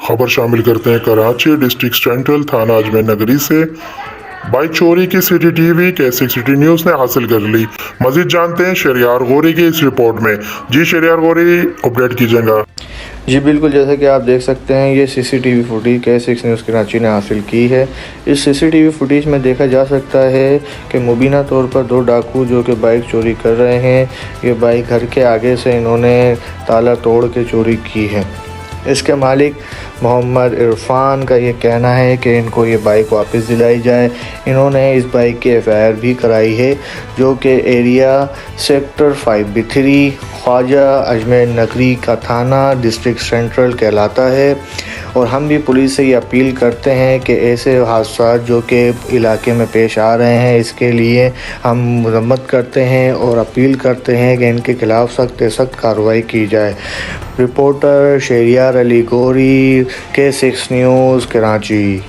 खबर शामिल करते हैं कराची डिस्ट्रिक्ट सेंट्रल थाना अजमेर नगरी से। बाइक चोरी की सीसीटीवी कैसे सिटी न्यूज़ ने हासिल कर ली। मजीद जानते हैं शरियार गौरी की इस रिपोर्ट में। जी शरियार गौरी, अपडेट कीजिएगा। जी बिल्कुल, जैसा कि आप देख सकते हैं ये CCTV footage K6 news Karachi ने हासिल की है। इस सीसीटीवी फुटेज में देखा जा सकता है कि मुबीना तौर पर दो डाकू जो कि बाइक चोरी कर रहे हैं, ये बाइक घर के आगे से इन्होंने ताला तोड़ के चोरी की है। इसके मालिक मोहम्मद इरफान का ये कहना है कि इनको ये बाइक वापस दिलाई जाए। इन्होंने इस बाइक की FIR भी कराई है जो कि area sector 5B3 Khwaja Ajmer नगरी का थाना डिस्ट्रिक्ट सेंट्रल कहलाता है। और हम भी पुलिस से ये अपील करते हैं कि ऐसे हादसा जो कि इलाके में पेश आ रहे हैं इसके लिए हम मजम्मत करते हैं और अपील करते हैं कि इनके खिलाफ़ सख्त से सख्त कार्रवाई की जाए। Reporter Shahryar Ali Ghauri, K6 news Karachi.